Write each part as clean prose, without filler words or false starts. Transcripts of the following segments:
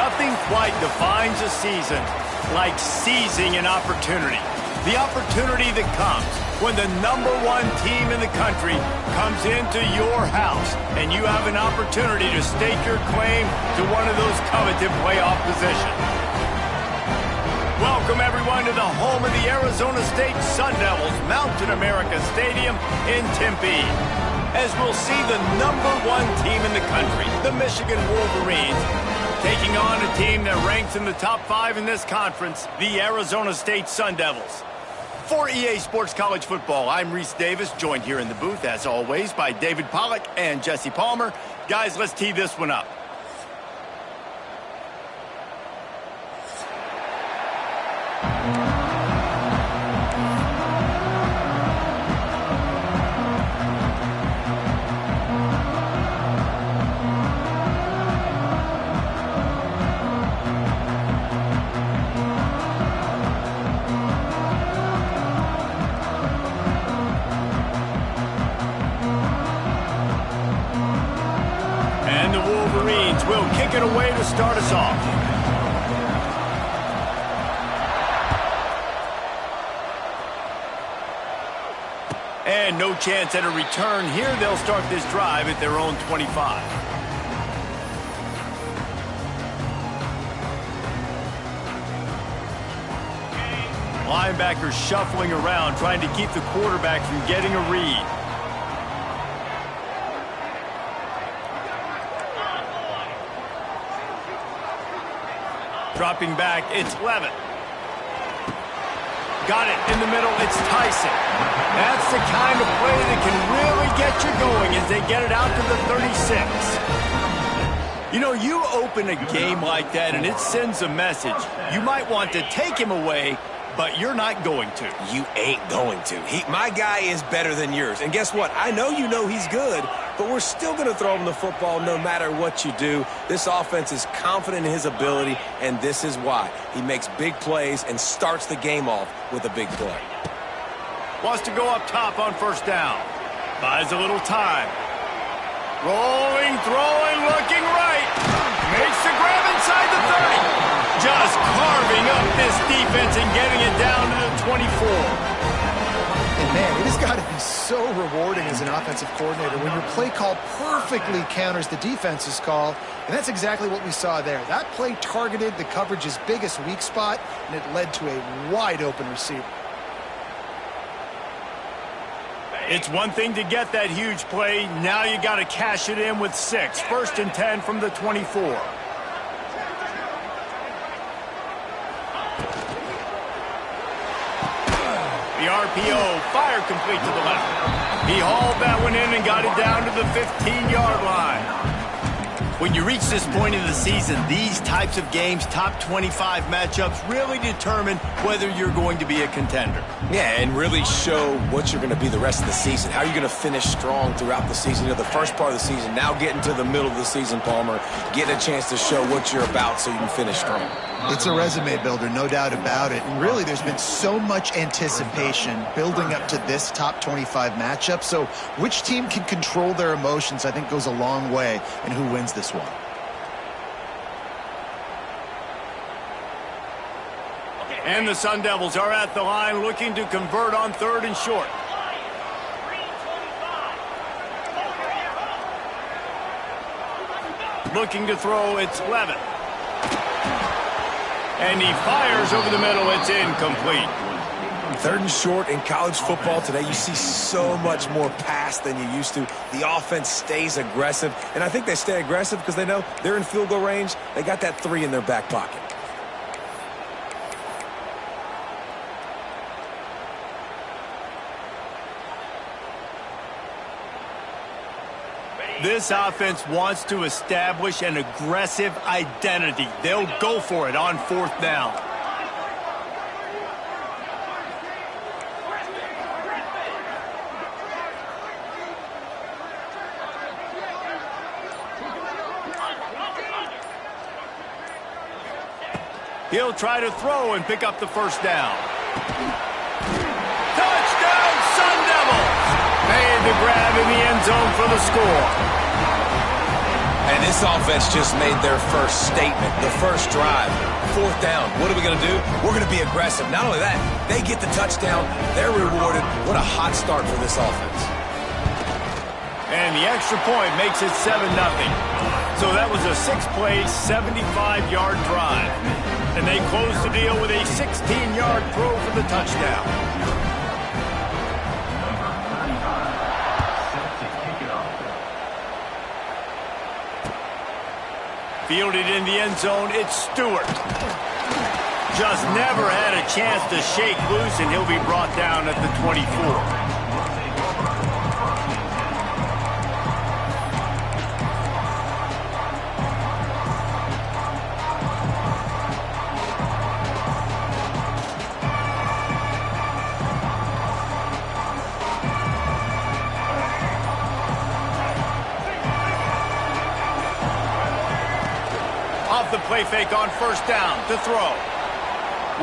Nothing quite defines a season like seizing an opportunity. The opportunity that comes when the #1 team in the country comes into your house and you have an opportunity to stake your claim to one of those coveted playoff positions. Welcome, everyone, to the home of the Arizona State Sun Devils, Mountain America Stadium in Tempe, as we'll see the #1 team in the country, the Michigan Wolverines, taking on a team that ranks in the top 5 in this conference, the Arizona State Sun Devils. For EA Sports College Football, I'm Reese Davis, joined here in the booth, as always, by David Pollack and Jesse Palmer. Guys, let's tee this one up. Will kick it away to start us off. And no chance at a return here. They'll start this drive at their own 25. Linebackers shuffling around, trying to keep the quarterback from getting a read. Dropping back, it's Levitt. Got it in the middle, it's Tyson. That's the kind of play that can really get you going as they get it out to the 36. You know, you open a game like that and it sends a message. You might want to take him away, but you're not going to. You ain't going to. My guy is better than yours. And guess what? I know you know he's good, but we're still going to throw him the football no matter what you do. This offense is confident in his ability, and this is why. He makes big plays and starts the game off with a big play. Wants to go up top on first down. Buys a little time. Rolling, throwing, looking right. Makes the grab inside the 30. Just carving up this defense and getting it down to the 24. And man, it has got to be so rewarding as an offensive coordinator when your play call perfectly counters the defense's call. And that's exactly what we saw there. That play targeted the coverage's biggest weak spot, and it led to a wide open receiver. It's one thing to get that huge play. Now you got to cash it in with 6. 1st and 10 from the 24. The RPO, fire complete to the left. He hauled that one in and got it down to the 15-yard line. When you reach this point in the season, these types of games, top 25 matchups, really determine whether you're going to be a contender. Yeah, and really show what you're going to be the rest of the season. How are you going to finish strong throughout the season? You know, the first part of the season, now getting to the middle of the season, Palmer, getting a chance to show what you're about so you can finish strong. It's a resume builder, no doubt about it. And really, there's been so much anticipation building up to this top 25 matchup. So which team can control their emotions, I think, goes a long way in who wins this one. And the Sun Devils are at the line looking to convert on 3rd and short. Looking to throw, it's Levitt. And he fires over the middle. It's incomplete. 3rd and short in college football today, you see so much more pass than you used to. The offense stays aggressive, and I think they stay aggressive because they know they're in field goal range. They got that 3 in their back pocket. This offense wants to establish an aggressive identity. They'll go for it on 4th down. He'll try to throw and pick up the 1st down. Touchdown, Sun Devils! Made the grab in the end zone for the score. And this offense just made their first statement, the first drive. 4th down. What are we going to do? We're going to be aggressive. Not only that, they get the touchdown. They're rewarded. What a hot start for this offense. And the extra point makes it 7-0. So that was a 6-play, 75-yard drive. And they close the deal with a 16-yard throw for the touchdown. Fielded in the end zone, it's Stewart. Just never had a chance to shake loose, and he'll be brought down at the 24. The play fake on 1st down to throw.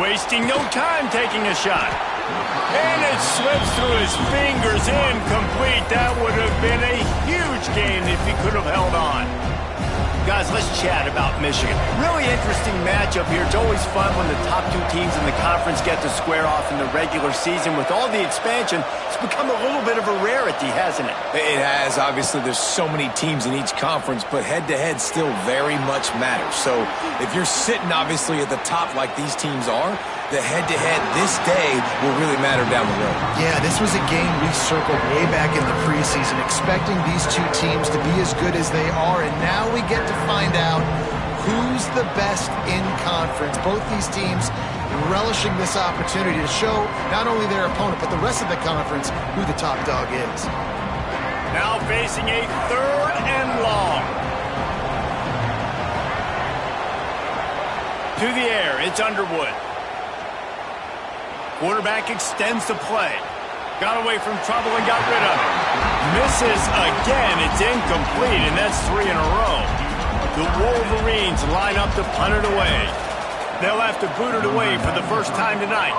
Wasting no time taking a shot. And it slips through his fingers, incomplete. That would have been a huge gain if he could have held on. Guys, let's chat about Michigan. Really interesting matchup here. It's always fun when the top 2 teams in the conference get to square off in the regular season. With all the expansion, it's become a little bit of a rarity, hasn't it? It has. Obviously, there's so many teams in each conference, but head-to-head still very much matters. So if you're sitting, obviously, at the top like these teams are, the head-to-head this day will really matter down the road. Yeah, this was a game we circled way back in the preseason, expecting these 2 teams to be as good as they are, and now we get to find out who's the best in conference. Both these teams relishing this opportunity to show not only their opponent, but the rest of the conference who the top dog is. Now facing a 3rd and long. To the air, it's Underwood. Quarterback extends the play. Got away from trouble and got rid of it. Misses again. It's incomplete, and that's 3 in a row. The Wolverines line up to punt it away. They'll have to boot it away for the first time tonight.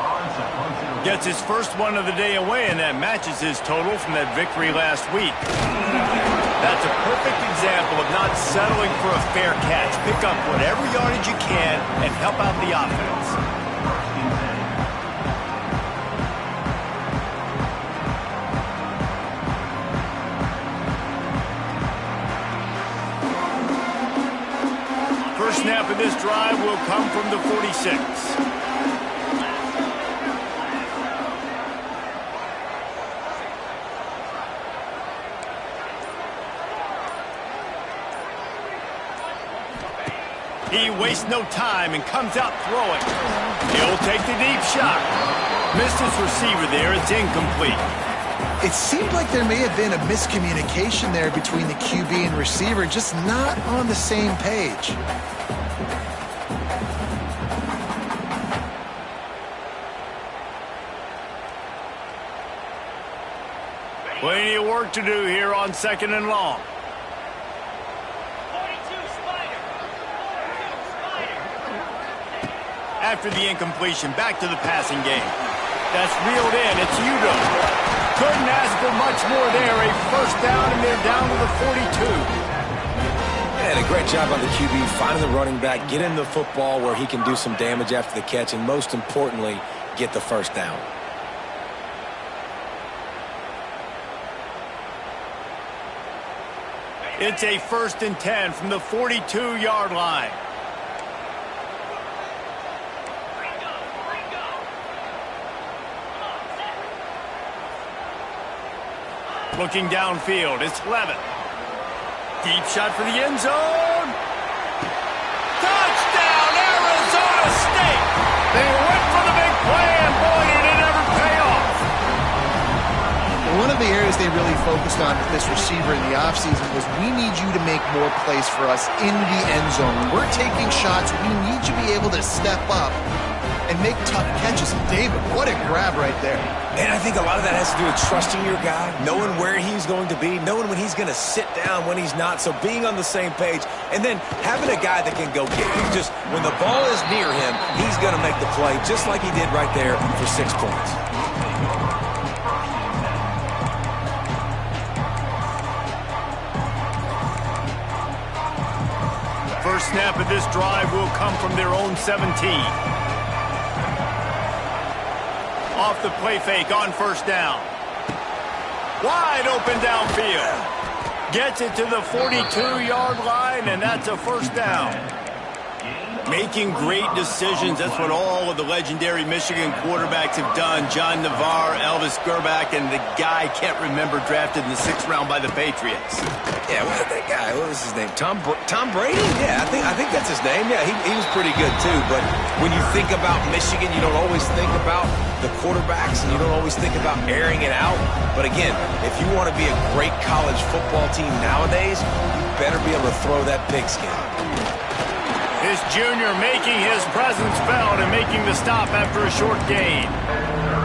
Gets his first one of the day away, and that matches his total from that victory last week. That's a perfect example of not settling for a fair catch. Pick up whatever yardage you can and help out the offense. First snap of this drive will come from the 46. He wastes no time and comes out throwing. He'll take the deep shot. Missed his receiver there. It's incomplete. It seemed like there may have been a miscommunication there between the QB and receiver, just not on the same page. Plenty of work to do here on 2nd and long. After the incompletion, back to the passing game. That's reeled in. It's Udo. Couldn't ask for much more there. A 1st down, and they're down to the 42. And a great job on the QB, finding the running back, getting the football where he can do some damage after the catch, and most importantly, get the 1st down. It's a 1st and 10 from the 42-yard line. Looking downfield, it's Levitt. Deep shot for the end zone. Touchdown, Arizona State! They went for the big play, and boy, did it ever pay off. One of the areas they really focused on with this receiver in the offseason was, we need you to make more plays for us in the end zone. When we're taking shots, we need you to be able to step up and make tough catches. And David, what a grab right there. And I think a lot of that has to do with trusting your guy, knowing where he's going to be, knowing when he's going to sit down, when he's not, so being on the same page, and then having a guy that can go get you. Just when the ball is near him, he's going to make the play, just like he did right there for 6 points. First snap of this drive will come from their own 17. Off the play fake on first down. Wide open downfield. Gets it to the 42-yard line, and that's a first down. Making great decisions. That's what all of the legendary Michigan quarterbacks have done. John Navarre, Elvis Gerbach, and the guy I can't remember drafted in the 6th round by the Patriots. Yeah, that guy, what was his name? Tom Brady? Yeah, I think that's his name. Yeah, he was pretty good too. But when you think about Michigan, you don't always think about the quarterbacks, and you don't always think about airing it out. But again, if you want to be a great college football team nowadays, you better be able to throw that pigskin. This junior making his presence felt and making the stop after a short gain.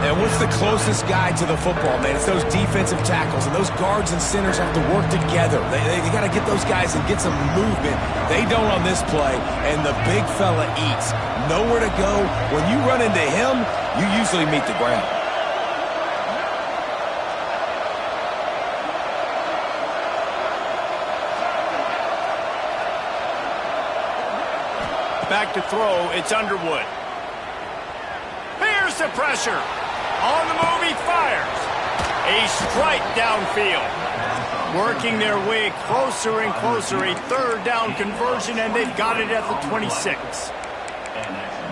And what's the closest guy to the football, man? It's those defensive tackles, and those guards and centers have to work together. They got to get those guys and get some movement. They don't on this play, and the big fella eats. Nowhere to go. When you run into him, you usually meet the ground. Back to throw, it's Underwood. Here's the pressure. On the move, he fires. A strike downfield. Working their way closer and closer. A third down conversion, and they've got it at the 26.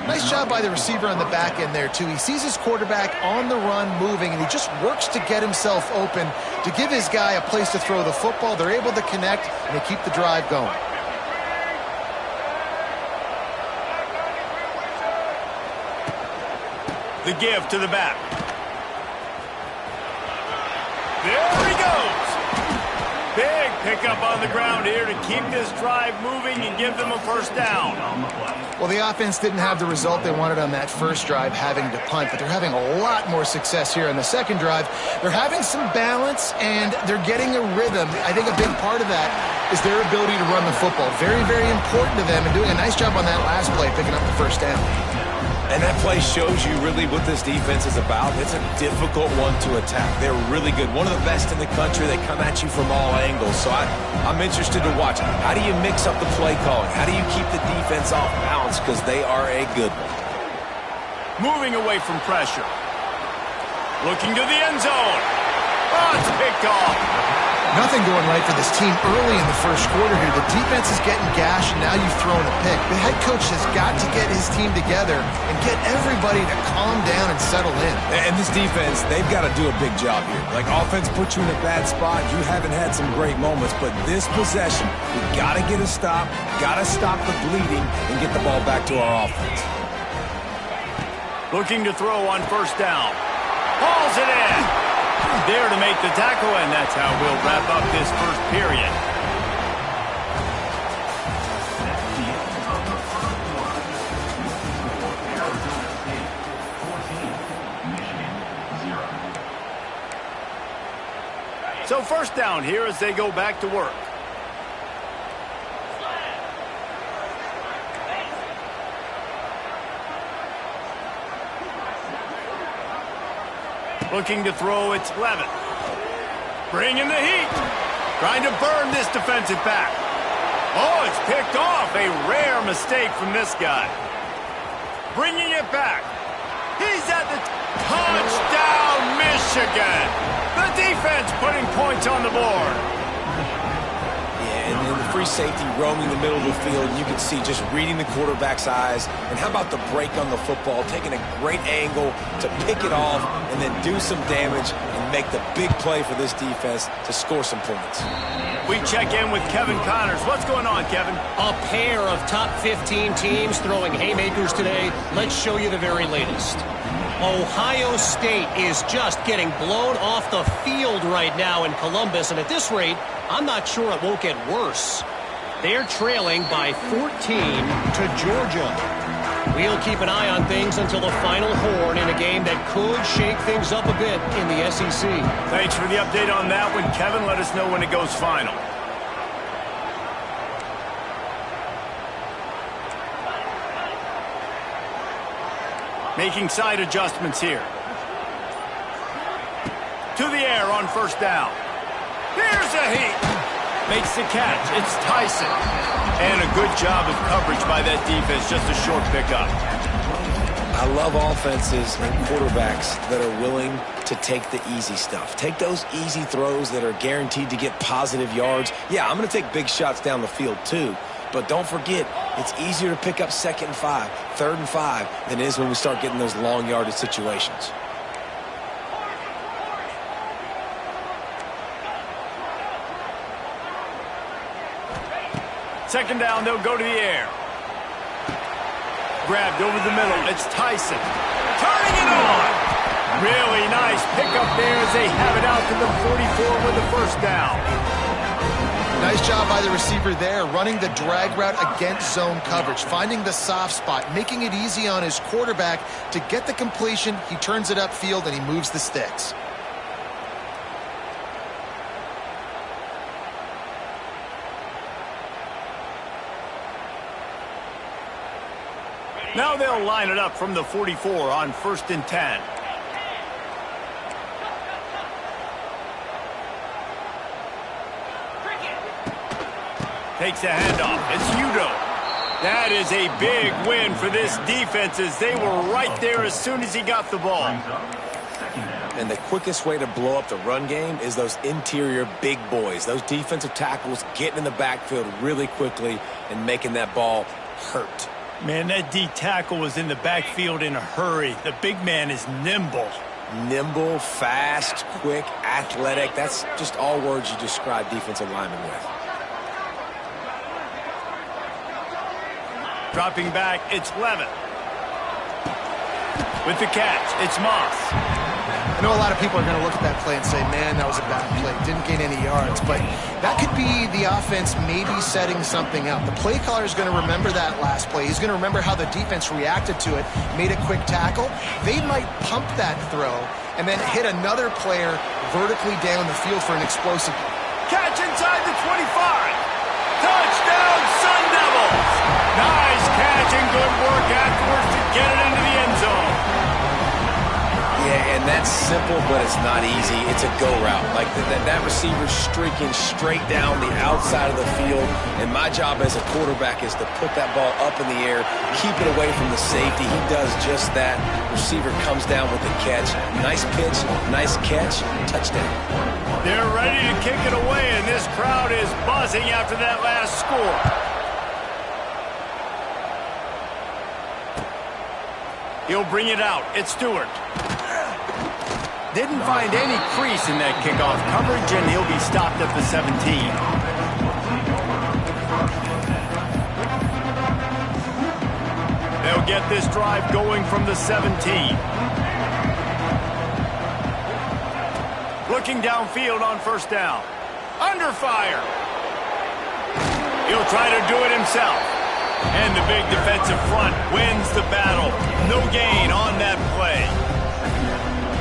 Nice job by the receiver on the back end there, too. He sees his quarterback on the run moving, and he just works to get himself open to give his guy a place to throw the football. They're able to connect, and they keep the drive going. The give to the back. There he goes. Big pickup on the ground here to keep this drive moving and give them a first down. Well, the offense didn't have the result they wanted on that first drive, having to punt, but they're having a lot more success here on the second drive. They're having some balance, and they're getting a rhythm. I think a big part of that is their ability to run the football. Very, very important to them, and doing a nice job on that last play, picking up the first down. And that play shows you really what this defense is about. It's a difficult one to attack. They're really good. One of the best in the country. They come at you from all angles. So I'm interested to watch. How do you mix up the play calling? How do you keep the defense off balance? Because they are a good one. Moving away from pressure. Looking to the end zone. Oh, it's picked off. Nothing going right for this team early in the first quarter here. The defense is getting gashed, and now you've thrown a pick. The head coach has got to get his team together and get everybody to calm down and settle in. And this defense, they've got to do a big job here. Like, offense puts you in a bad spot. You haven't had some great moments, but this possession, we got to get a stop, got to stop the bleeding, and get the ball back to our offense. Looking to throw on first down. Hauls it in. There to make the tackle, and that's how we'll wrap up this first period. So first down here as they go back to work. Looking to throw, it's Levitt. Bringing the heat. Trying to burn this defensive back. Oh, it's picked off. A rare mistake from this guy. Bringing it back. He's at the touchdown, Michigan. The defense putting points on the board. And then the free safety roaming the middle of the field, you can see just reading the quarterback's eyes. And how about the break on the football, taking a great angle to pick it off and then do some damage and make the big play for this defense to score some points. We check in with Kevin Connors. What's going on, Kevin? A pair of top 15 teams throwing haymakers today. Let's show you the very latest. Ohio State is just getting blown off the field right now in Columbus, and at this rate, I'm not sure it won't get worse. They're trailing by 14 to Georgia. We'll keep an eye on things until the final horn in a game that could shake things up a bit in the SEC. Thanks for the update on that one, Kevin. Let us know when it goes final. Making side adjustments here. To the air on first down. Here's a heat. Makes the catch. It's Tyson. And a good job of coverage by that defense. Just a short pickup. I love offenses and quarterbacks that are willing to take the easy stuff. Take those easy throws that are guaranteed to get positive yards. Yeah, I'm going to take big shots down the field too. But don't forget, it's easier to pick up 2nd and 5, 3rd and 5 than it is when we start getting those long yardage situations. Second down, they'll go to the air. Grabbed over the middle. It's Tyson. Turning it on. Really nice pickup there as they have it out to the 44 with the first down. Nice job by the receiver there, running the drag route against zone coverage, finding the soft spot, making it easy on his quarterback to get the completion. He turns it upfield and he moves the sticks. Now they'll line it up from the 44 on 1st and 10. Takes a handoff. It's Udo. That is a big win for this defense as they were right there as soon as he got the ball. And the quickest way to blow up the run game is those interior big boys. Those defensive tackles getting in the backfield really quickly and making that ball hurt. Man, that D tackle was in the backfield in a hurry. The big man is nimble. Nimble, fast, quick, athletic. That's just all words you describe defensive linemen with. Dropping back, it's Levin. With the catch, it's Moss. I know a lot of people are going to look at that play and say, man, that was a bad play. Didn't gain any yards. But that could be the offense maybe setting something up. The play caller is going to remember that last play. He's going to remember how the defense reacted to it, made a quick tackle. They might pump that throw and then hit another player vertically down the field for an explosive. Catch inside the 25. Touchdown, Sun Devils. Nice catch and good work afterwards to get it into the end zone. Yeah, and that's simple, but it's not easy. It's a go route. Like that receiver's streaking straight down the outside of the field, and my job as a quarterback is to put that ball up in the air, keep it away from the safety. He does just that. Receiver comes down with the catch. Nice pitch, nice catch, touchdown. They're ready to kick it away, and this crowd is buzzing after that last score. He'll bring it out. It's Stewart. Didn't find any crease in that kickoff coverage, and he'll be stopped at the 17. They'll get this drive going from the 17. Looking downfield on 1st down. Under fire. He'll try to do it himself. And the big defensive front wins the battle. No gain on that play.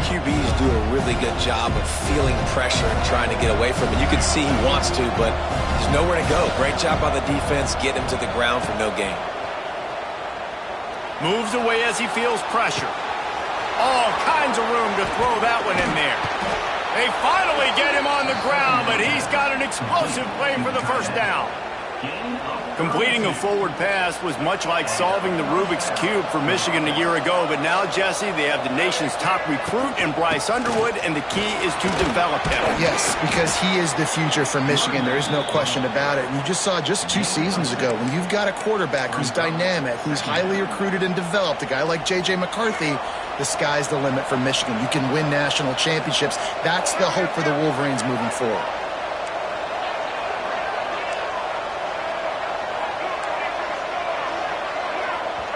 QBs do a really good job of feeling pressure and trying to get away from it. You can see he wants to, but there's nowhere to go. Great job by the defense, get him to the ground for no gain. Moves away as he feels pressure. All kinds of room to throw that one in there. They finally get him on the ground, but he's got an explosive play for the 1st down. Completing a forward pass was much like solving the Rubik's Cube for Michigan a year ago, but now, Jesse, they have the nation's top recruit in Bryce Underwood, and the key is to develop him. Yes, because he is the future for Michigan. There is no question about it. And you just saw just 2 seasons ago, when you've got a quarterback who's dynamic, who's highly recruited and developed, a guy like J.J. McCarthy, the sky's the limit for Michigan. You can win national championships. That's the hope for the Wolverines moving forward.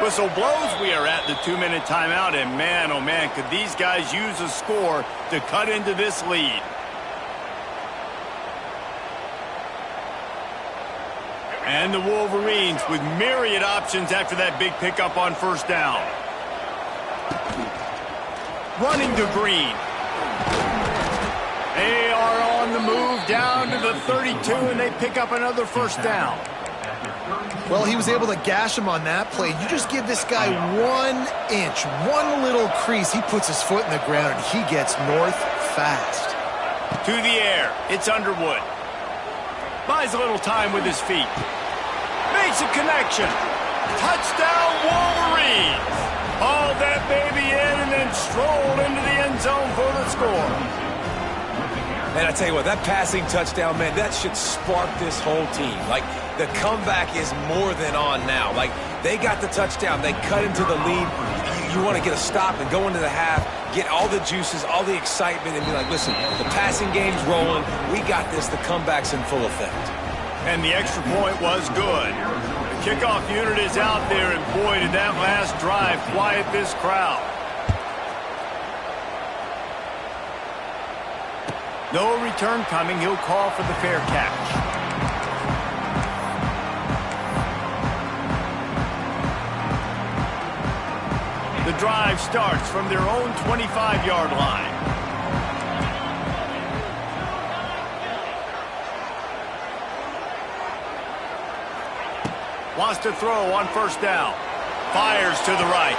Whistle blows. We are at the 2-minute timeout, and man, oh man, could these guys use a score to cut into this lead. And the Wolverines with myriad options after that big pickup on 1st down. Running to Green. They are on the move down to the 32, and they pick up another 1st down. Well, he was able to gash him on that play. You just give this guy 1 inch, one little crease. He puts his foot in the ground, and he gets north fast. To the air. It's Underwood. Buys a little time with his feet. Makes a connection. Touchdown, Wolverines. Hauled that baby in and then strolled into the end zone for the score. And I tell you what, that passing touchdown, man, that should spark this whole team. Like, the comeback is more than on now. Like, they got the touchdown. They cut into the lead. You want to get a stop and go into the half, get all the juices, all the excitement, and be like, listen, the passing game's rolling. We got this. The comeback's in full effect. And the extra point was good. The kickoff unit is out there, and boy, did that last drive quiet this crowd. No return coming. He'll call for the fair catch. The drive starts from their own 25-yard line. Wants to throw on first down. Fires to the right.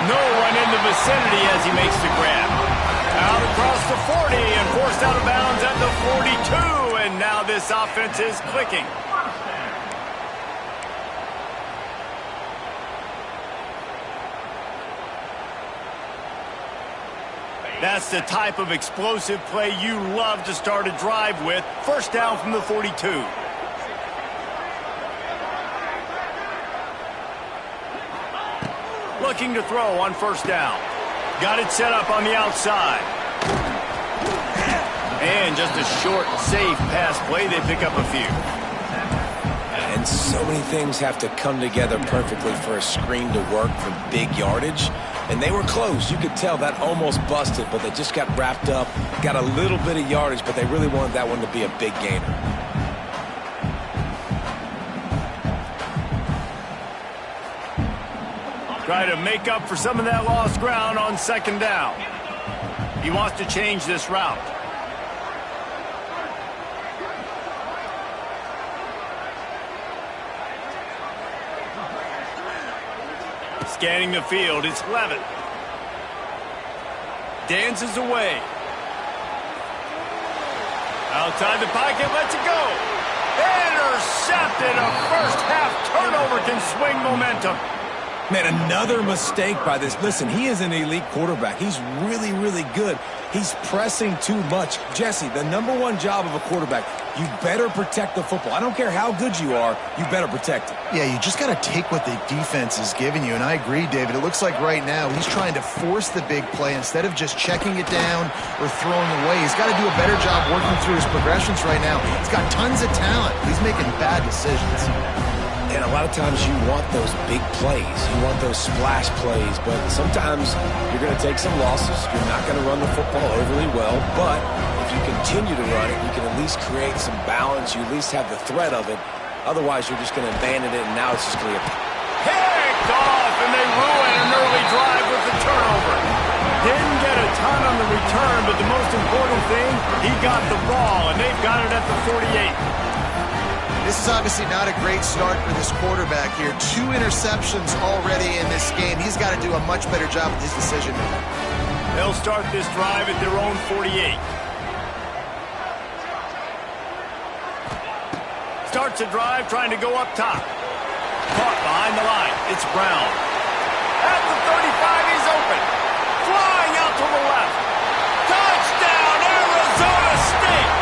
No one in the vicinity as he makes the grab. Out across the 40 and forced out of bounds at the 42. And now this offense is clicking. That's the type of explosive play you love to start a drive with. First down from the 42. Looking to throw on first down. Got it set up on the outside. And just a short, safe pass play. They pick up a few. And so many things have to come together perfectly for a screen to work for big yardage. And they were close. You could tell that almost busted, but they just got wrapped up, got a little bit of yardage, but they really wanted that one to be a big gainer. Try to make up for some of that lost ground on second down. He wants to change this route. Scanning the field, it's Levitt. Dances away. Outside the pocket, lets it go. Intercepted. A first half turnover can swing momentum. Man, another mistake by this. Listen, he is an elite quarterback. He's really, really good. He's pressing too much. Jesse, the #1 job of a quarterback, you better protect the football. I don't care how good you are, you better protect it. Yeah, you just got to take what the defense is giving you, and I agree, David. It looks like right now he's trying to force the big play instead of just checking it down or throwing away. He's got to do a better job working through his progressions right now. He's got tons of talent. He's making bad decisions. And a lot of times you want those big plays. You want those splash plays. But sometimes you're going to take some losses. You're not going to run the football overly well. But if you continue to run it, you can at least create some balance. You at least have the threat of it. Otherwise, you're just going to abandon it, and now it's just going to be picked off, and they ruin an early drive with the turnover. Didn't get a ton on the return, but the most important thing, he got the ball, and they've got it at the 48. This is obviously not a great start for this quarterback here. 2 interceptions already in this game. He's got to do a much better job with his decision making. They'll start this drive at their own 48. Starts a drive trying to go up top. Caught behind the line. It's Brown. At the 35, he's open. Flying out to the left. Touchdown, Arizona State!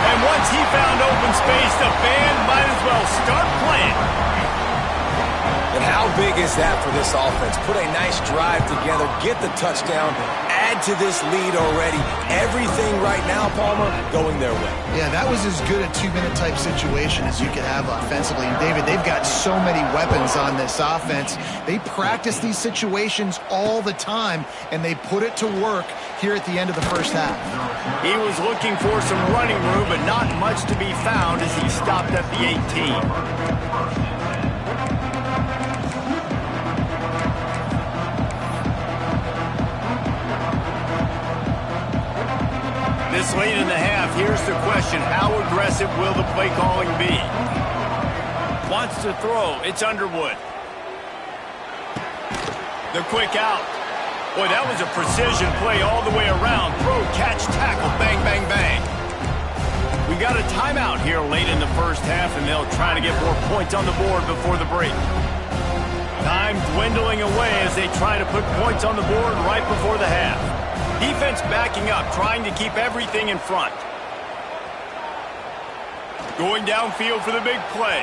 And once he found open space, the band might as well start playing. And how big is that for this offense? Put a nice drive together, get the touchdown, add to this lead already. Everything right now, Palmer, going their way. Yeah, that was as good a 2-minute type situation as you could have offensively. And David, they've got so many weapons on this offense. They practice these situations all the time, and they put it to work here at the end of the first half. He was looking for some running room, but not much to be found as he stopped at the 18. This late in the half, here's the question. How aggressive will the play calling be? Wants to throw. It's Underwood. The quick out. Boy, that was a precision play all the way around. Throw, catch, tackle, bang, bang, bang. We got a timeout here late in the first half, and they'll try to get more points on the board before the break. Time dwindling away as they try to put points on the board right before the half. Defense backing up, trying to keep everything in front. Going downfield for the big play.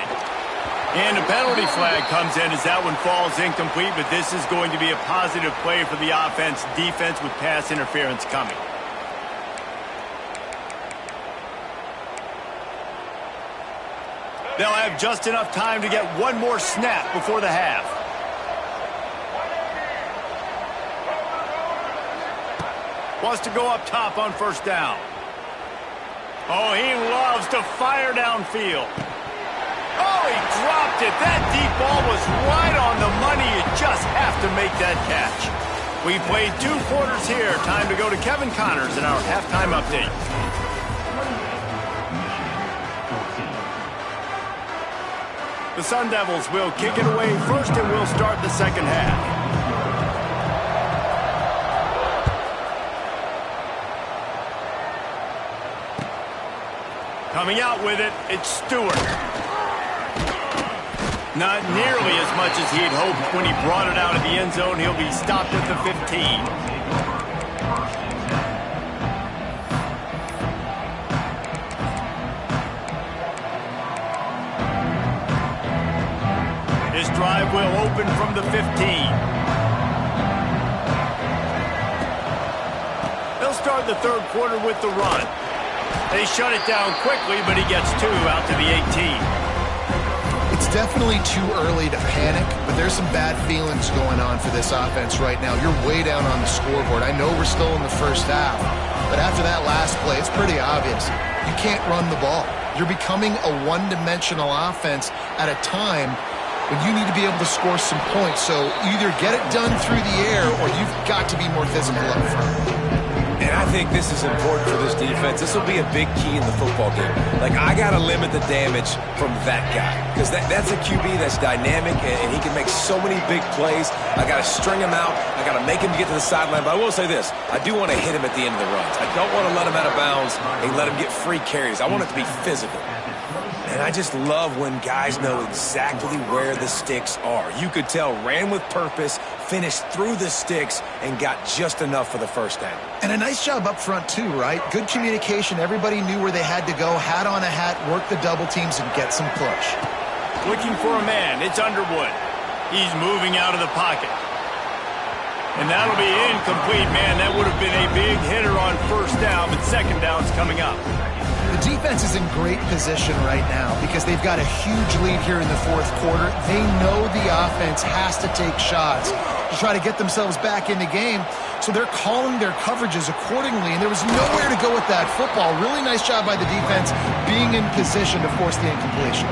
And a penalty flag comes in as that one falls incomplete, but this is going to be a positive play for the offense. Defense with pass interference coming. They'll have just enough time to get one more snap before the half. Wants to go up top on first down. Oh, he loves to fire downfield. Oh, he dropped it. That deep ball was right on the money. You just have to make that catch. We played 2 quarters here. Time to go to Kevin Connors in our halftime update. The Sun Devils will kick it away first, and we'll start the second half. Coming out with it, it's Stewart. Not nearly as much as he had hoped when he brought it out of the end zone. He'll be stopped at the 15. This drive will open from the 15. They'll start the third quarter with the run. They shut it down quickly, but he gets 2 out to the 18. It's definitely too early to panic, but there's some bad feelings going on for this offense right now. You're way down on the scoreboard. I know we're still in the first half, but after that last play, it's pretty obvious. You can't run the ball. You're becoming a one-dimensional offense at a time when you need to be able to score some points. So either get it done through the air or you've got to be more physical up front. And I think this is important for this defense. This will be a big key in the football game. Like, I got to limit the damage from that guy because that's a QB that's dynamic and he can make so many big plays. I got to string him out. I got to make him get to the sideline. But I will say this. I do want to hit him at the end of the runs. I don't want to let him out of bounds and let him get free carries. I want it to be physical. And I just love when guys know exactly where the sticks are. You could tell ran with purpose, finished through the sticks, and got just enough for the first down. And a nice job up front too, right? Good communication. Everybody knew where they had to go. Hat on a hat, work the double teams, and get some push. Looking for a man. It's Underwood. He's moving out of the pocket. And that'll be incomplete, man. That would have been a big hitter on first down, but second down's coming up. The defense is in great position right now because they've got a huge lead here in the fourth quarter. They know the offense has to take shots to try to get themselves back in the game, so they're calling their coverages accordingly, and there was nowhere to go with that football. Really nice job by the defense being in position to force the incompletion.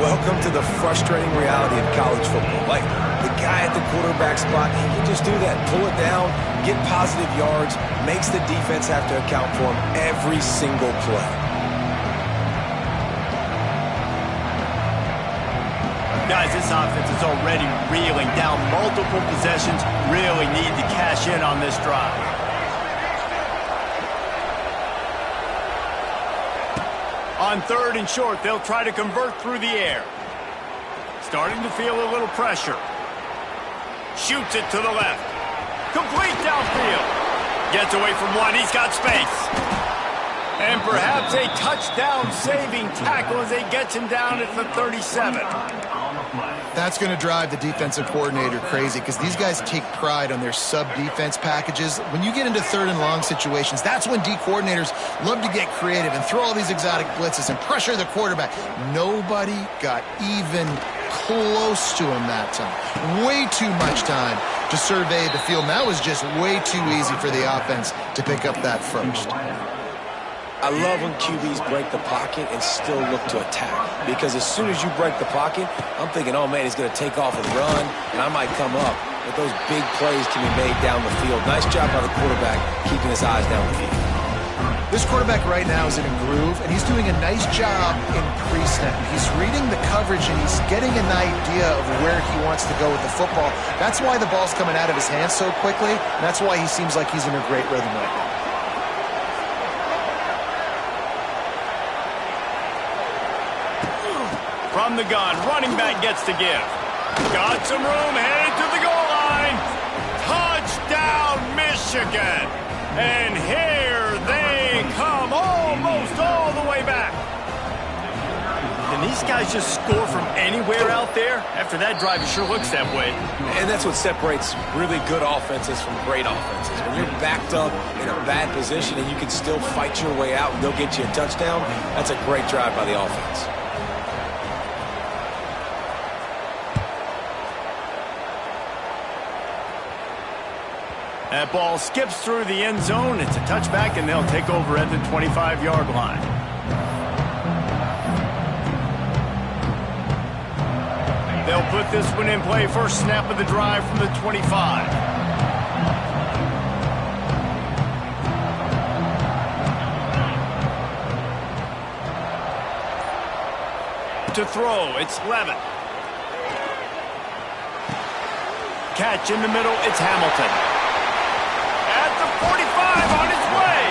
Welcome to the frustrating reality of college football. Like, the guy at the quarterback spot, he can just do that. Pull it down, get positive yards, makes the defense have to account for him every single play. Guys, this offense is already reeling down multiple possessions. Really need to cash in on this drive. On third and short, they'll try to convert through the air. Starting to feel a little pressure. Shoots it to the left. Complete downfield. Gets away from one. He's got space. And perhaps a touchdown-saving tackle as he gets him down at the 37. That's going to drive the defensive coordinator crazy because these guys take pride on their sub-defense packages. When you get into third and long situations, that's when D coordinators love to get creative and throw all these exotic blitzes and pressure the quarterback. Nobody got even close to him that time. Way too much time to survey the field. And that was just way too easy for the offense to pick up that first. I love when QBs break the pocket and still look to attack. Because as soon as you break the pocket, I'm thinking, oh, man, he's going to take off and run, and I might come up. But those big plays can be made down the field. Nice job by the quarterback keeping his eyes down the field. This quarterback right now is in a groove, and he's doing a nice job in pre-snap. He's reading the coverage, and he's getting an idea of where he wants to go with the football. That's why the ball's coming out of his hands so quickly, and that's why he seems like he's in a great rhythm right now. From the gun, running back gets to give. Got some room, headed to the goal line. Touchdown, Michigan. And here they come, almost all the way back. Can these guys just score from anywhere out there? After that drive, it sure looks that way. And that's what separates really good offenses from great offenses. When you're backed up in a bad position and you can still fight your way out and go get you a touchdown, that's a great drive by the offense. That ball skips through the end zone. It's a touchback, and they'll take over at the 25-yard line. They'll put this one in play. First snap of the drive from the 25. To throw, it's Levin. Catch in the middle, it's Hamilton. At the 45, on his way.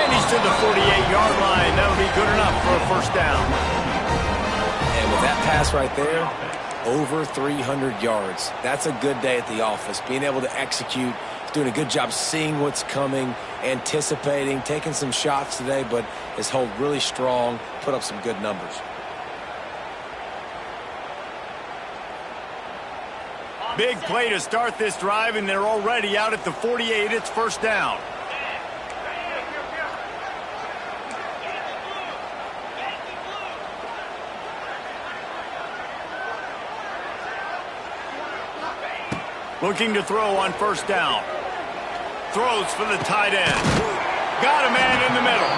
And he's to the 48-yard line. That'll be good enough for a first down. And with that pass right there, over 300 yards. That's a good day at the office. Being able to execute, doing a good job seeing what's coming, anticipating, taking some shots today, but his hold really strong, put up some good numbers. Big play to start this drive, and they're already out at the 48. It's first down. Looking to throw on first down. Throws for the tight end. Got a man in the middle.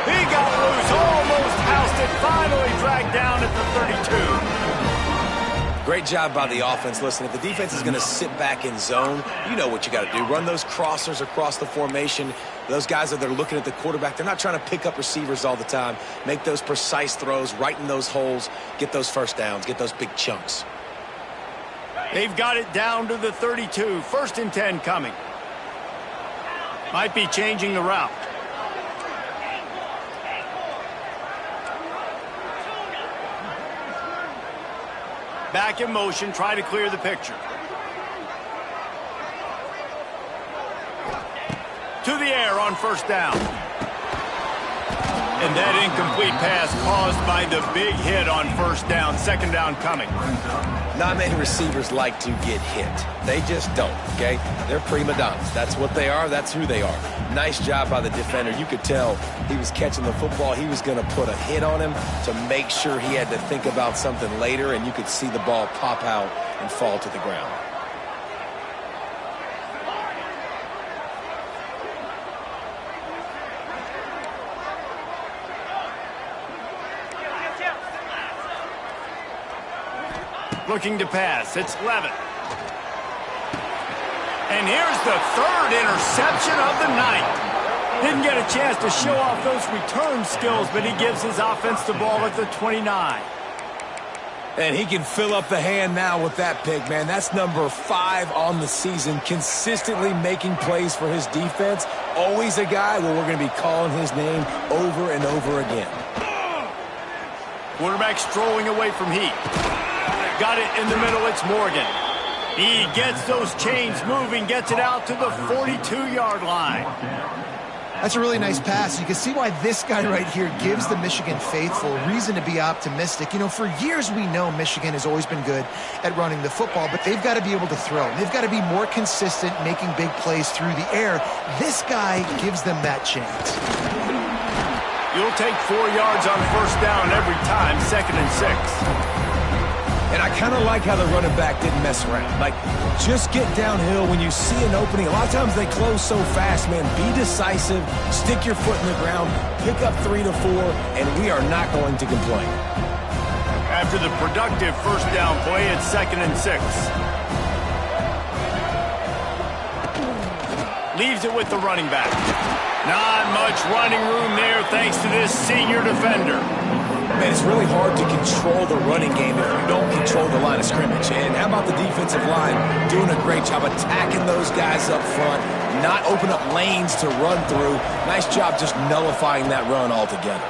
He got loose, almost housed it, finally dragged down at the 32. Great job by the offense. Listen, if the defense is going to sit back in zone, you know what you got to do. Run those crossers across the formation. Those guys that are looking at the quarterback, they're not trying to pick up receivers all the time. Make those precise throws, right in those holes, get those first downs, get those big chunks. They've got it down to the 32. First and 10 coming. Might be changing the route. Back in motion, try to clear the picture. To the air on first down. And that incomplete pass caused by the big hit on first down. Second down coming. Not many receivers like to get hit. They just don't, okay? They're prima donnas. That's what they are. That's who they are. Nice job by the defender. You could tell he was catching the football. He was going to put a hit on him to make sure he had to think about something later, and you could see the ball pop out and fall to the ground. Looking to pass. It's Levin. And here's the third interception of the night. Didn't get a chance to show off those return skills, but he gives his offense the ball at the 29. And he can fill up the hand now with that pick, man. That's number 5 on the season, consistently making plays for his defense. Always a guy where we're going to be calling his name over and over again. Quarterback strolling away from heat. Got it in the middle, it's Morgan. He gets those chains moving, gets it out to the 42-yard line. That's a really nice pass. You can see why this guy right here gives the Michigan faithful reason to be optimistic. You know, for years we know Michigan has always been good at running the football, but they've got to be able to throw. They've got to be more consistent making big plays through the air. This guy gives them that chance. You'll take 4 yards on first down every time, second and 6. And I kind of like how the running back didn't mess around. Like, just get downhill when you see an opening. A lot of times they close so fast, man. Be decisive, stick your foot in the ground, pick up 3 to 4, and we are not going to complain. After the productive first down play, it's second and 6. Leaves it with the running back. Not much running room there thanks to this senior defender. Man, it's really hard to control the running game if you don't control the line of scrimmage. And how about the defensive line doing a great job attacking those guys up front, not open up lanes to run through. Nice job just nullifying that run altogether.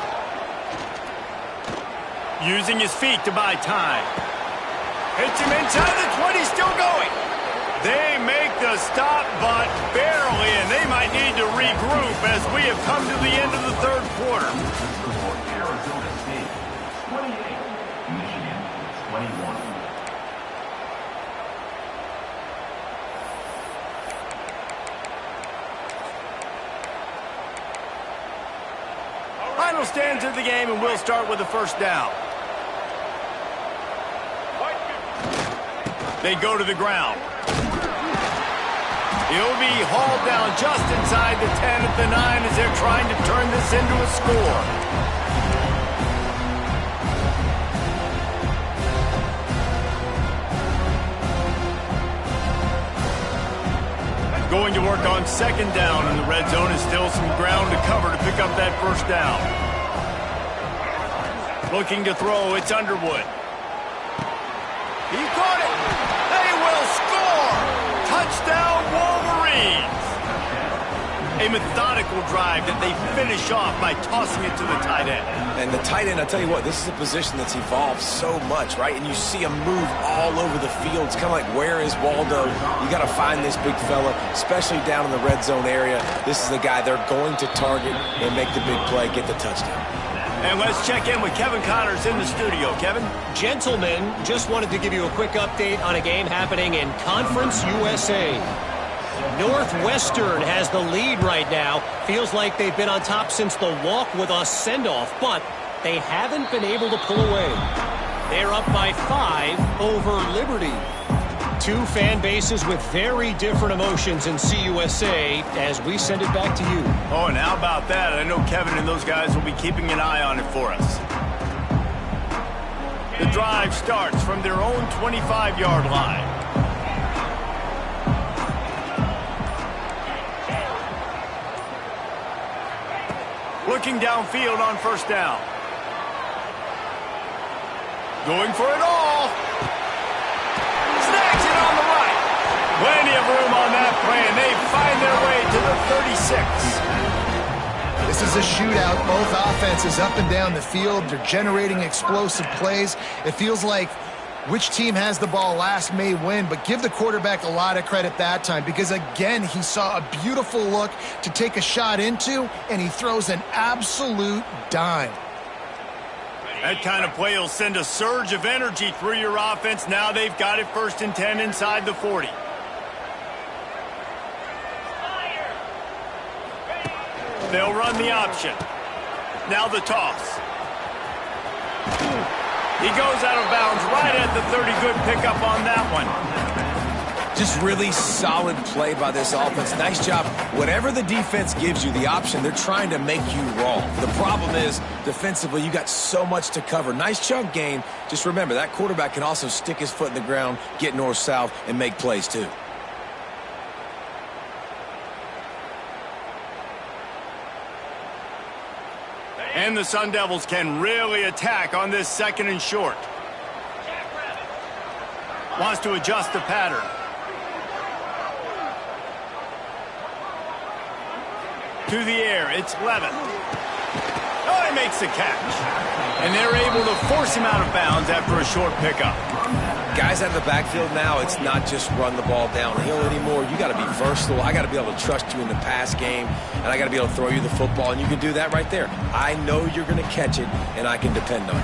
Using his feet to buy time. Hits him inside the 20, still going. They make the stop, but barely, and they might need to regroup as we have come to the end of the third quarter. Arizona State 28, Michigan 21. Final stands of the game, and we'll start with the first down. They go to the ground. He'll be hauled down just inside the 10 at the 9 as they're trying to turn this into a score. Going to work on second down in the red zone is still some ground to cover to pick up that first down. Looking to throw, it's Underwood. He caught it. They will score. Touchdown, Wolverines. A methodical drive that they finish off by tossing it to the tight end. And the tight end, I'll tell you what, this is a position that's evolved so much, right? And you see him move all over the field. It's kind of like, where is Waldo? You got to find this big fella, especially down in the red zone area. This is the guy they're going to target and make the big play, get the touchdown. And let's check in with Kevin Connors in the studio. Kevin? Gentlemen, just wanted to give you a quick update on a game happening in Conference USA. Northwestern has the lead right now. Feels like they've been on top since the walk with a send-off, but they haven't been able to pull away. They're up by 5 over Liberty. Two fan bases with very different emotions in CUSA as we send it back to you. Oh, and how about that? I know Kevin and those guys will be keeping an eye on it for us. The drive starts from their own 25-yard line. Looking downfield on first down. Going for it all. Snags it on the right. Plenty of room on that play, and they find their way to the 36. This is a shootout. Both offenses up and down the field. They're generating explosive plays. It feels like which team has the ball last may win, but give the quarterback a lot of credit that time because, again, he saw a beautiful look to take a shot into, and he throws an absolute dime. That kind of play will send a surge of energy through your offense. Now they've got it 1st and 10 inside the 40. They'll run the option. Now the toss. He goes out of bounds right at the 30. Good pickup on that one. Just really solid play by this offense. Nice job. Whatever the defense gives you, the option, they're trying to make you wrong. The problem is, defensively, you got so much to cover. Nice chunk gain. Just remember, that quarterback can also stick his foot in the ground, get north-south, and make plays too. And the Sun Devils can really attack on this 2nd and short. Wants to adjust the pattern. To the air, it's Levin. Oh, he makes the catch. And they're able to force him out of bounds after a short pickup. Guys out of the backfield now, it's not just run the ball downhill anymore. You got to be versatile. I got to be able to trust you in the pass game, and I got to be able to throw you the football, and you can do that right there. I know you're going to catch it, and I can depend on you.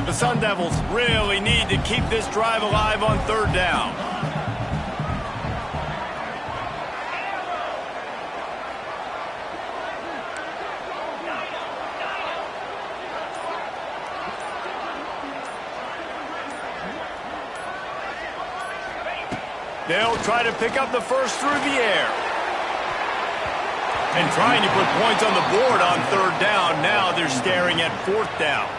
The Sun Devils really need to keep this drive alive on 3rd down. They'll try to pick up the first through the air. And trying to put points on the board on 3rd down. Now they're staring at 4th down.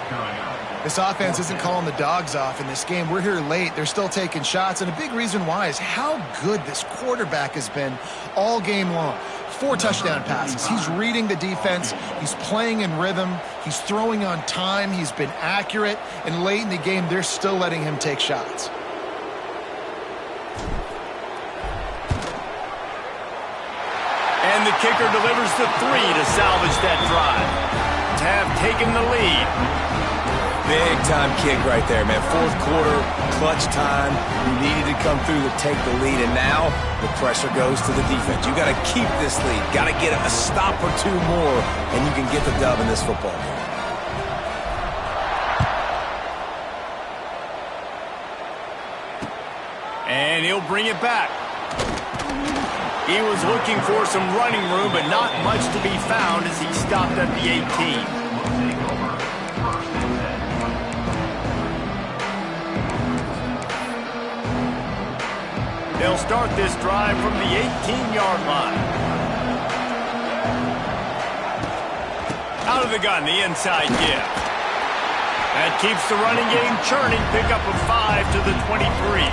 This offense isn't calling the dogs off in this game. We're here late. They're still taking shots, and a big reason why is how good this quarterback has been all game long. 4 touchdown passes. He's reading the defense. He's playing in rhythm. He's throwing on time. He's been accurate. And late in the game, they're still letting him take shots. And And the kicker delivers the 3 to salvage that drive. To have taken the lead. Big time kick right there, man. Fourth quarter, clutch time. You needed to come through to take the lead, and now the pressure goes to the defense. You got to keep this lead. Got to get a stop or 2 more, and you can get the dub in this football game. And he'll bring it back. He was looking for some running room, but not much to be found as he stopped at the 18. They'll start this drive from the 18-yard line. Out of the gun, the inside give. That keeps the running game churning. Pick up a 5 to the 23.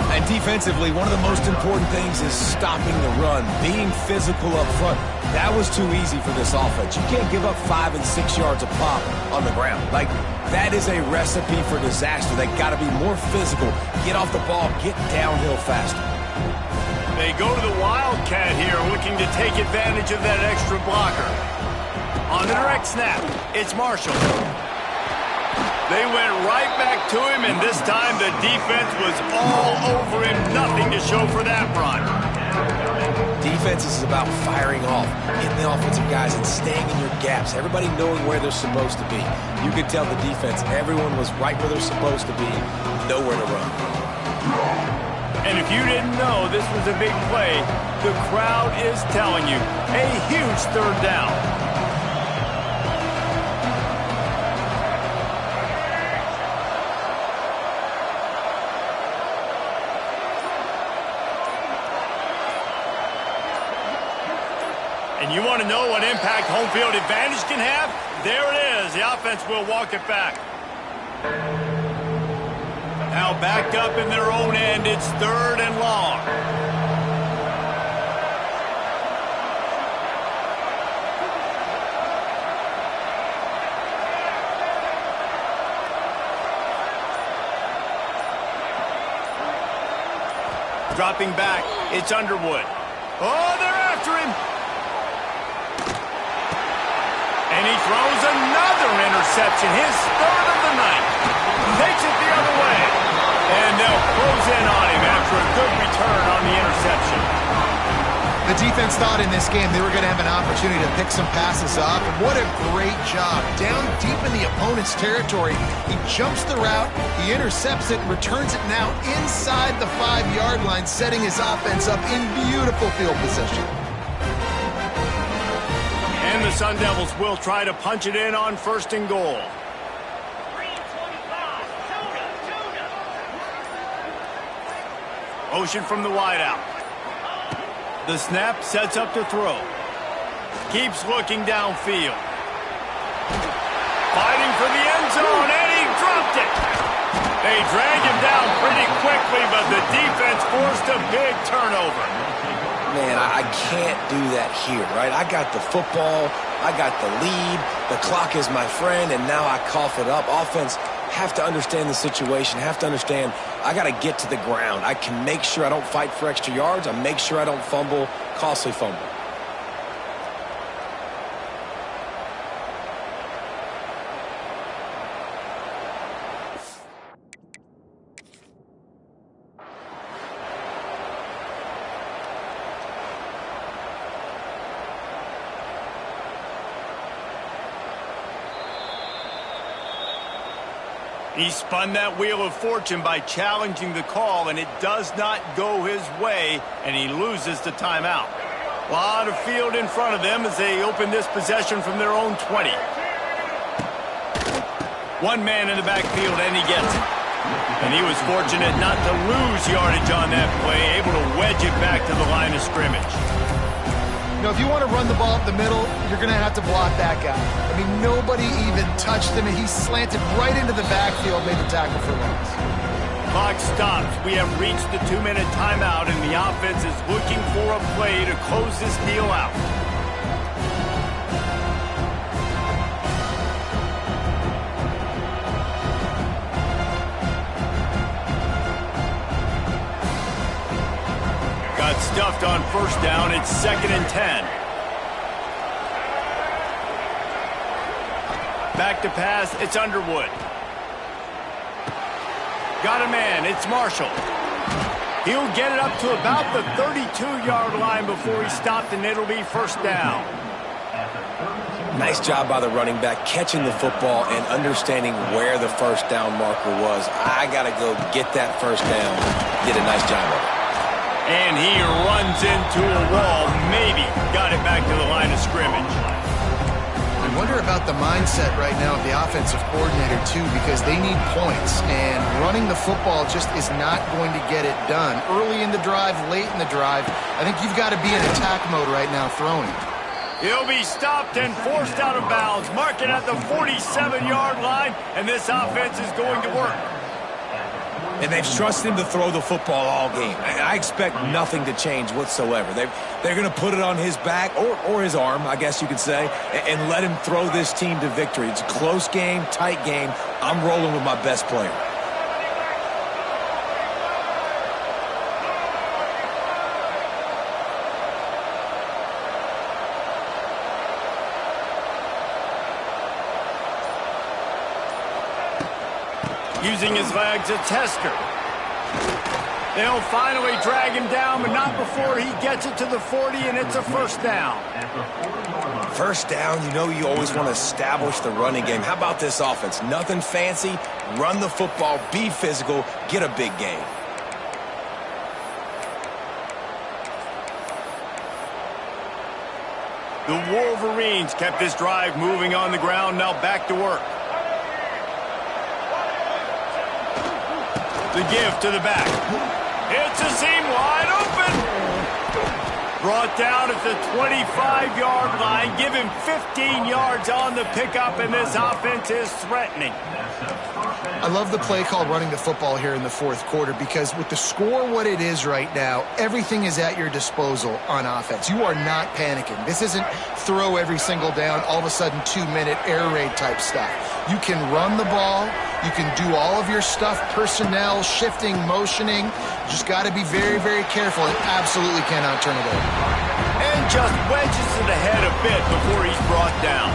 And defensively, one of the most important things is stopping the run, being physical up front. That was too easy for this offense. You can't give up 5 and 6 yards a pop on the ground. Like, that is a recipe for disaster. They got to be more physical, get off the ball, get downhill faster. They go to the Wildcat here, looking to take advantage of that extra blocker. On the direct snap, it's Marshall. They went right back to him, and this time the defense was all over him. Nothing to show for that run. Defense is about firing off, hitting the offensive guys and staying in your gaps. Everybody knowing where they're supposed to be. You could tell the defense, everyone was right where they're supposed to be, nowhere to run. And if you didn't know this was a big play, the crowd is telling you, a huge 3rd down. And you want to know what impact home field advantage can have? There it is. The offense will walk it back. Now back up in their own end. It's 3rd and long. Dropping back. It's Underwood. Oh, they're after him. And he throws another interception, his 3rd of the night. Takes it the other way. And they'll close in on him after a good return on the interception. The defense thought in this game they were going to have an opportunity to pick some passes off, and what a great job. Down deep in the opponent's territory, he jumps the route, he intercepts it, and returns it now inside the 5-yard line, setting his offense up in beautiful field position. And the Sun Devils will try to punch it in on 1st and goal. Motion from the wideout. The snap sets up to throw. Keeps looking downfield. Fighting for the end zone, and he dropped it. They drag him down pretty quickly, but the defense forced a big turnover. Man, I can't do that here, right? I got the football, I got the lead, the clock is my friend, and now I cough it up. Offense have to understand the situation, have to understand I got to get to the ground. I can make sure I don't fight for extra yards. I make sure I don't fumble, costly fumble. He spun that wheel of fortune by challenging the call, and it does not go his way, and he loses the timeout. A lot of field in front of them as they open this possession from their own 20. One man in the backfield, and he gets it. And he was fortunate not to lose yardage on that play, able to wedge it back to the line of scrimmage. You know, if you want to run the ball up the middle, you're going to have to block that guy. I mean, nobody even touched him, and he slanted right into the backfield, made the tackle for loss. Clock stops. We have reached the 2-minute timeout, and the offense is looking for a play to close this deal out. Got get stuffed on first down. It's 2nd and 10. Back to pass. It's Underwood. Got a man. It's Marshall. He'll get it up to about the 32-yard line before he's stopped, and it'll be first down. Nice job by the running back catching the football and understanding where the first down marker was. I got to go get that first down. Did a nice job of it. And he runs into a wall. Maybe got it back to the line of scrimmage. I wonder about the mindset right now of the offensive coordinator, too, because they need points, and running the football just is not going to get it done. Early in the drive, late in the drive, I think you've got to be in attack mode right now throwing. He'll be stopped and forced out of bounds. Mark it at the 47-yard line, and this offense is going to work. And they've trusted him to throw the football all game. I expect nothing to change whatsoever. They're going to put it on his back, or his arm, I guess you could say, and let him throw this team to victory. It's a close game, tight game. I'm rolling with my best player. Using his legs, it's Hester. They'll finally drag him down, but not before he gets it to the 40, and it's a first down. First down, you know you always want to establish the running game. How about this offense? Nothing fancy. Run the football, be physical, get a big gain. The Wolverines kept this drive moving on the ground, now back to work. The give to the back. It's a seam wide open. Brought down at the 25-yard line. Give him 15 yards on the pickup, and this offense is threatening. I love the play called running the football here in the fourth quarter, because with the score what it is right now, everything is at your disposal on offense. You are not panicking. This isn't throw every single down, all of a sudden 2-minute air raid type stuff. You can run the ball. You can do all of your stuff, personnel, shifting, motioning. You just got to be very, very careful and absolutely cannot turn it over. And just wedges it ahead a bit before he's brought down.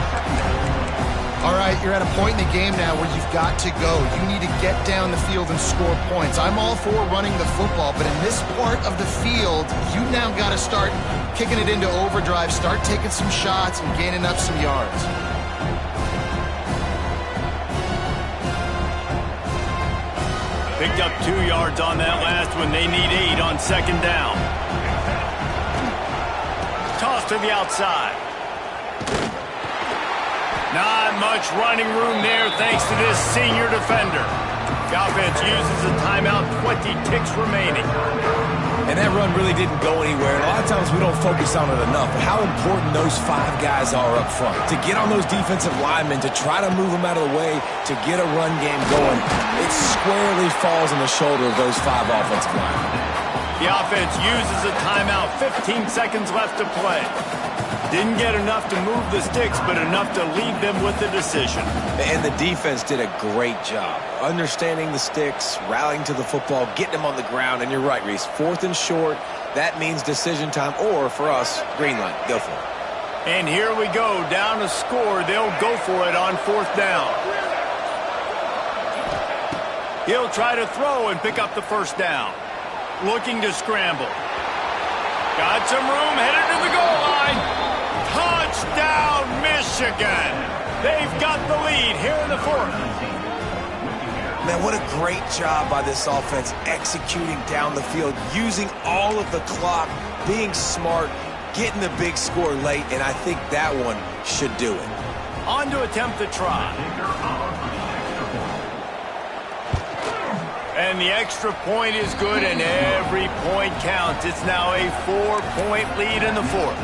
All right, you're at a point in the game now where you've got to go. You need to get down the field and score points. I'm all for running the football, but in this part of the field, you now got to start kicking it into overdrive, start taking some shots and gaining up some yards. Picked up 2 yards on that last one. They need 8 on second down. Toss to the outside. Not much running room there thanks to this senior defender. The offense uses a timeout, 20 ticks remaining. And that run really didn't go anywhere. And a lot of times we don't focus on it enough. But how important those 5 guys are up front. To get on those defensive linemen, to try to move them out of the way, to get a run game going, it squarely falls on the shoulder of those 5 offensive linemen. The offense uses a timeout, 15 seconds left to play. Didn't get enough to move the sticks, but enough to leave them with the decision. And the defense did a great job. Understanding the sticks, rallying to the football, getting them on the ground. And you're right, Reese. 4th and short, that means decision time. Or, for us, green light. Go for it. And here we go. Down to score. They'll go for it on 4th down. He'll try to throw and pick up the first down. Looking to scramble. Got some room, headed to the goal line. Touchdown, Michigan! They've got the lead here in the 4th. Man, what a great job by this offense executing down the field, using all of the clock, being smart, getting the big score late, and I think that one should do it. On to attempt the try. And the extra point is good, and every point counts. It's now a 4-point lead in the 4th.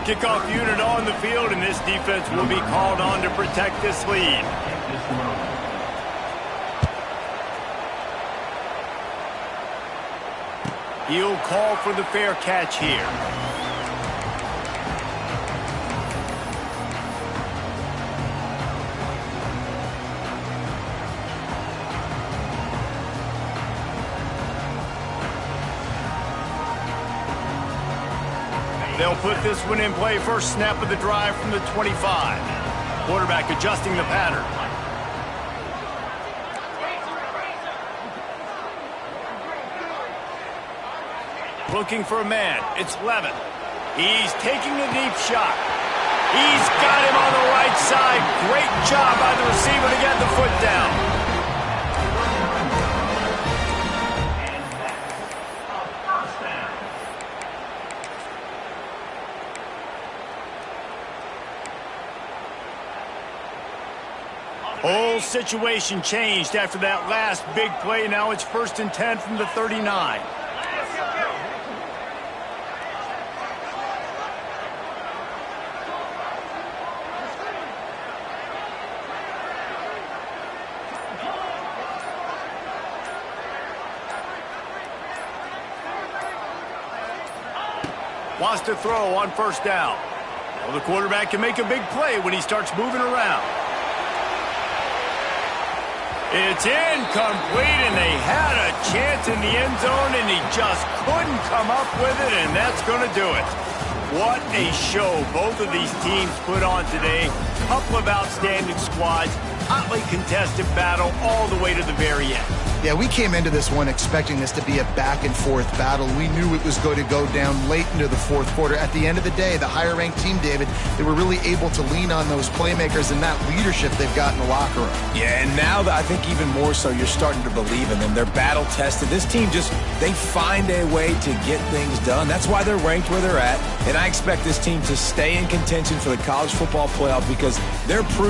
Kickoff unit on the field, and this defense will be called on to protect this lead. He'll call for the fair catch here. They'll put this one in play first snap of the drive from the 25. Quarterback adjusting the pattern. Looking for a man. It's Levin. He's taking a deep shot. He's got him on the right side. Great job by the receiver to get the foot down. Whole situation changed after that last big play. Now it's 1st and 10 from the 39. Wants to throw on 1st down. Well, the quarterback can make a big play when he starts moving around. It's incomplete, and they had a chance in the end zone, and he just couldn't come up with it, and that's going to do it. What a show both of these teams put on today. Couple of outstanding squads, hotly contested battle all the way to the very end. Yeah, we came into this one expecting this to be a back-and-forth battle. We knew it was going to go down late into the 4th quarter. At the end of the day, the higher-ranked team, David, they were really able to lean on those playmakers and that leadership they've got in the locker room. Yeah, and now I think even more so, you're starting to believe in them. They're battle-tested. This team they find a way to get things done. That's why they're ranked where they're at, and I expect this team to stay in contention for the college football playoff because they're proving